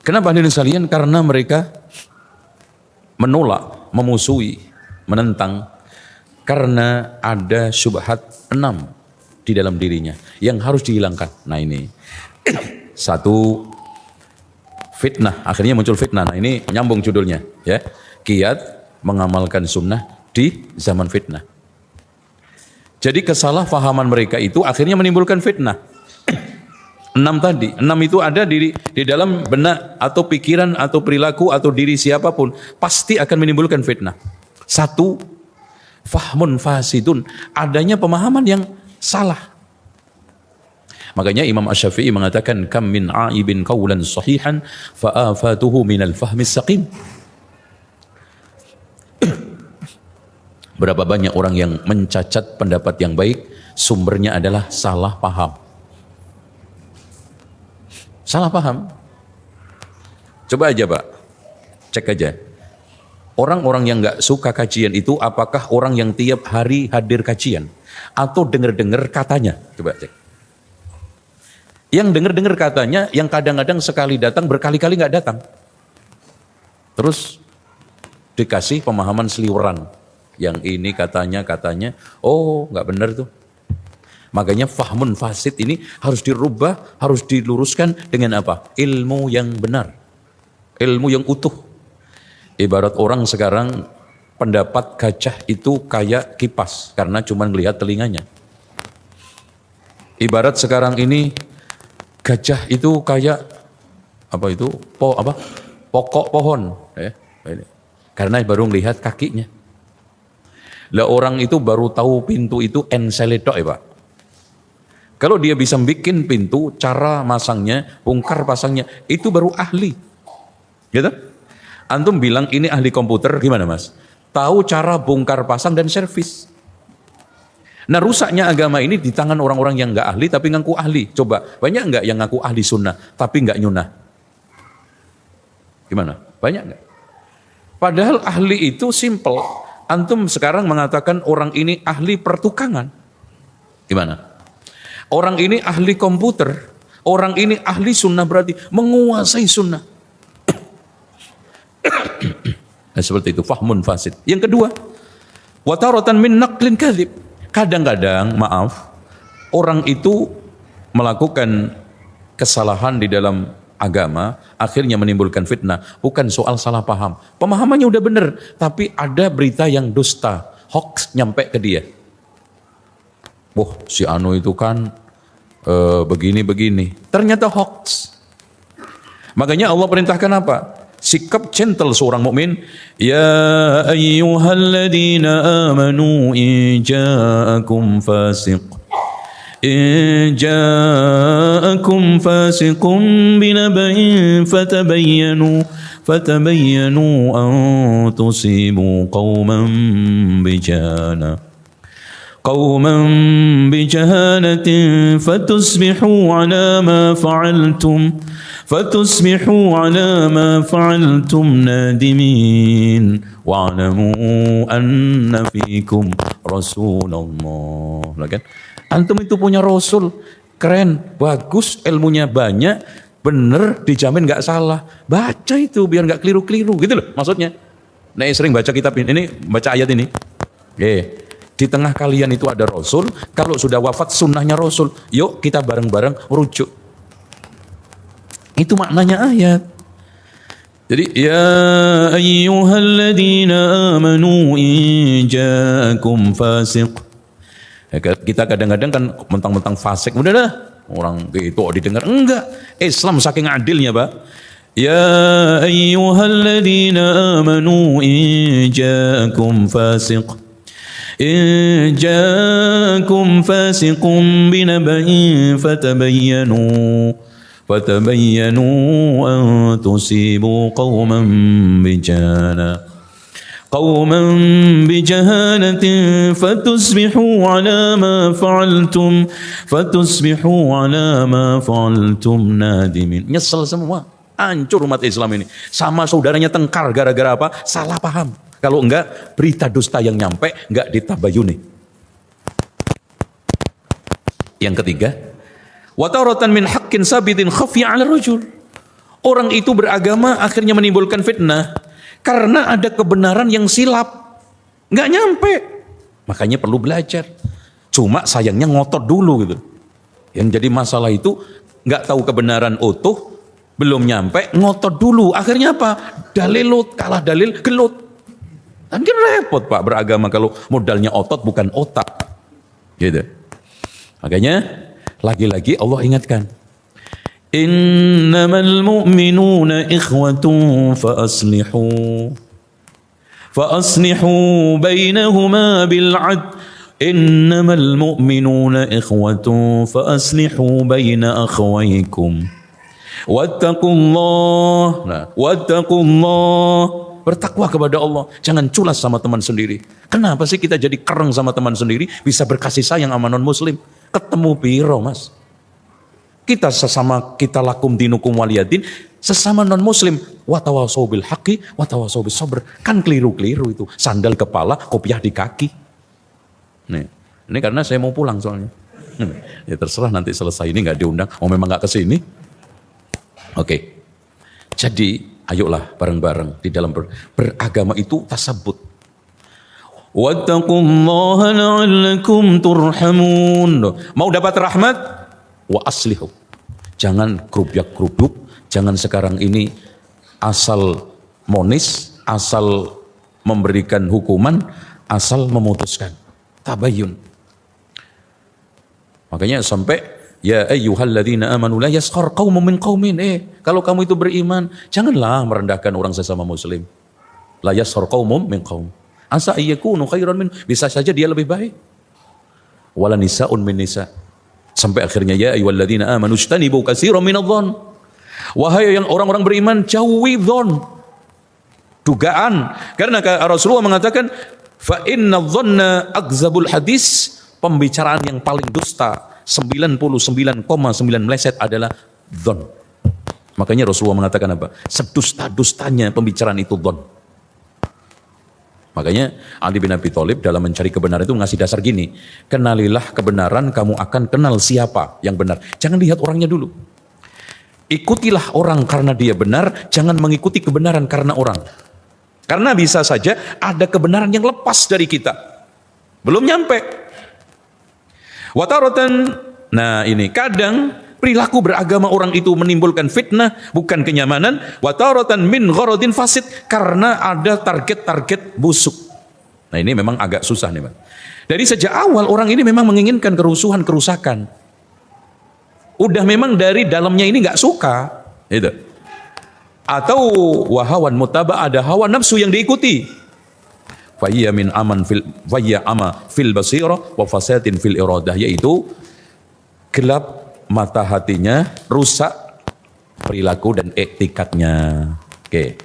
Kenapa hadirin sekalian? Karena mereka menolak, memusuhi, menentang karena ada syubhat 6 di dalam dirinya yang harus dihilangkan. Nah ini satu, fitnah, akhirnya muncul fitnah. Nah ini nyambung judulnya ya, kiat mengamalkan sunnah di zaman fitnah. Jadi kesalahpahaman mereka itu akhirnya menimbulkan fitnah. 6 tadi, 6 itu ada di dalam benak atau pikiran atau perilaku atau diri siapapun, pasti akan menimbulkan fitnah. Satu, fahmun fasidun, adanya pemahaman yang salah. Makanya Imam Asy-Syafi'i mengatakan kam min aibin qawlan sahihan fa afatuhu minal fahmis saqim. Berapa banyak orang yang mencacat pendapat yang baik, sumbernya adalah salah paham. Salah paham. Coba aja Pak, cek aja. Orang-orang yang nggak suka kajian itu apakah orang yang tiap hari hadir kajian atau dengar-dengar katanya? Coba cek. Yang dengar-dengar katanya, yang kadang-kadang sekali datang, berkali-kali nggak datang. Terus dikasih pemahaman seliweran. Yang ini katanya, oh nggak benar tuh. Makanya fahmun fasid ini harus dirubah, harus diluruskan dengan apa? Ilmu yang benar, ilmu yang utuh. Ibarat orang sekarang pendapat gajah itu kayak kipas karena cuma melihat telinganya. Ibarat sekarang ini gajah itu kayak apa itu? Pokok pohon, ya. Karena baru melihat kakinya. Lah orang itu baru tahu pintu itu enseledok ya Pak. Kalau dia bisa bikin pintu, cara masangnya, bongkar pasangnya, itu baru ahli. Gitu? Antum bilang ini ahli komputer, gimana Mas? Tahu cara bongkar pasang dan servis. Nah rusaknya agama ini di tangan orang-orang yang nggak ahli tapi ngaku ahli. Coba, banyak nggak yang ngaku ahli sunnah tapi nggak nyunah? Gimana? Banyak nggak? Padahal ahli itu simple. Antum sekarang mengatakan orang ini ahli pertukangan. Gimana? Orang ini ahli komputer, orang ini ahli sunnah berarti menguasai sunnah. Nah, seperti itu, fahmun fasid. Yang kedua, wataratan min naqlin kadzib. Kadang-kadang, maaf, orang itu melakukan kesalahan di dalam agama, akhirnya menimbulkan fitnah. Bukan soal salah paham. Pemahamannya udah benar, tapi ada berita yang dusta, hoax nyampe ke dia. Wah, si Anu itu kan begini-begini. Ternyata hoax. Makanya Allah perintahkan apa? Sikap gentle seorang mukmin. Ya ayyuhalladzina amanu in ja'akum fasiqun binaba'in fatabayyanu an tusibu qauman بجهالة فتصبحوا على ما فعلتم نادمين واعلموا أن فيكم رسول الله. Antum itu punya Rasul, keren, bagus, ilmunya banyak, bener, dijamin gak salah. Baca itu biar gak keliru-keliru, gitu loh maksudnya. Nah sering baca kitab ini, baca ayat ini. Di tengah kalian itu ada Rasul, kalau sudah wafat sunnahnya Rasul, yuk kita bareng-bareng rujuk. Itu maknanya ayat. Jadi ya ayyuhalladzina amanu in ja'akum fasiq. Kita kadang-kadang kan mentang-mentang fasik, udah dah orang itu didengar, enggak. Islam saking adilnya Pak. Ya ayyuhalladzina amanu in ja'akum fasiq. إن جاءكم فاسق بنبأ فتبينوا أن تصيبوا قوما بجهالة فتصبحوا على ما فعلتم نادمين. Nyesel semua, hancur umat Islam ini. Sama saudaranya tengkar gara-gara apa? Salah paham. Kalau enggak, berita dusta yang nyampe enggak ditabayuni. Yang ketiga, wataratan min haqqin sabitin khafi 'ala rajul. Orang itu beragama akhirnya menimbulkan fitnah karena ada kebenaran yang silap, nggak nyampe. Makanya perlu belajar. Cuma sayangnya ngotot dulu gitu. Yang jadi masalah itu nggak tahu kebenaran utuh, belum nyampe, ngotot dulu. Akhirnya apa? Dalilut, kalah dalil, gelut. Kan repot Pak beragama kalau modalnya otot bukan otak. Gitu. Makanya lagi-lagi Allah ingatkan. Innamal mu'minuna ikhwatun fa aslihu bainahuma bil'adl. Innamal mu'minuna ikhwatun fa aslihu baina akhawaykum. Wattaqullah. Bertakwa kepada Allah. Jangan culas sama teman sendiri. Kenapa sih kita jadi kereng sama teman sendiri? Bisa berkasih sayang sama non muslim. Ketemu biro mas. Kita sesama kita lakum dinukum waliyadin. Sesama non muslim. Watawasau bil haqqi, watawasau bis sabr. Kan keliru-keliru itu. Sandal kepala, kopiah di kaki. Nih, ini karena saya mau pulang soalnya. Ya terserah nanti selesai ini nggak diundang. Oh memang nggak kesini. Oke. Jadi ayolah bareng-bareng di dalam beragama itu tasabut. Wattaqullaha la'allakum turhamun. Mau dapat rahmat? Wa aslihu. Jangan gerubyak-gerubuk, jangan sekarang ini asal monis, asal memberikan hukuman, asal memutuskan. Tabayyun. Makanya sampai ya ayyuhalladzina amanu la yaskhar qaumun min qaumin. Kalau kamu itu beriman, janganlah merendahkan orang sesama muslim. La yaskhar qaumun min qaum. Asa ayyakunu khairan min. Bisa saja dia lebih baik. Wala nisaun min nisa. Sampai akhirnya ya ayyuhalladzina amanu ijtanibu katsiran minadh-dhann. Wahai yang orang-orang beriman, jauhi dhon. Dugaan. Karena Rasulullah mengatakan fa inna dhanna akzabul hadis. Pembicaraan yang paling dusta 99,9 meleset adalah dhon. Makanya Rasulullah mengatakan apa? Sedusta-dustanya pembicaraan itu dhon. Makanya Ali bin Abi Thalib dalam mencari kebenaran itu ngasih dasar gini. Kenalilah kebenaran, kamu akan kenal siapa yang benar. Jangan lihat orangnya dulu. Ikutilah orang karena dia benar, jangan mengikuti kebenaran karena orang. Karena bisa saja ada kebenaran yang lepas dari kita. Belum nyampe. Wataratan, nah ini kadang perilaku beragama orang itu menimbulkan fitnah, bukan kenyamanan. Wataratan min gharadin fasid, karena ada target-target busuk. Nah ini memang agak susah nih Pak. Dari sejak awal orang ini memang menginginkan kerusuhan, kerusakan. Udah memang dari dalamnya ini nggak suka, gitu. Atau wahawan mutaba, ada hawa nafsu yang diikuti. Fayya min aman fil fayya ama fil basirah wa fasatin fil iradah, yaitu gelap mata hatinya, rusak perilaku dan etikatnya. Oke.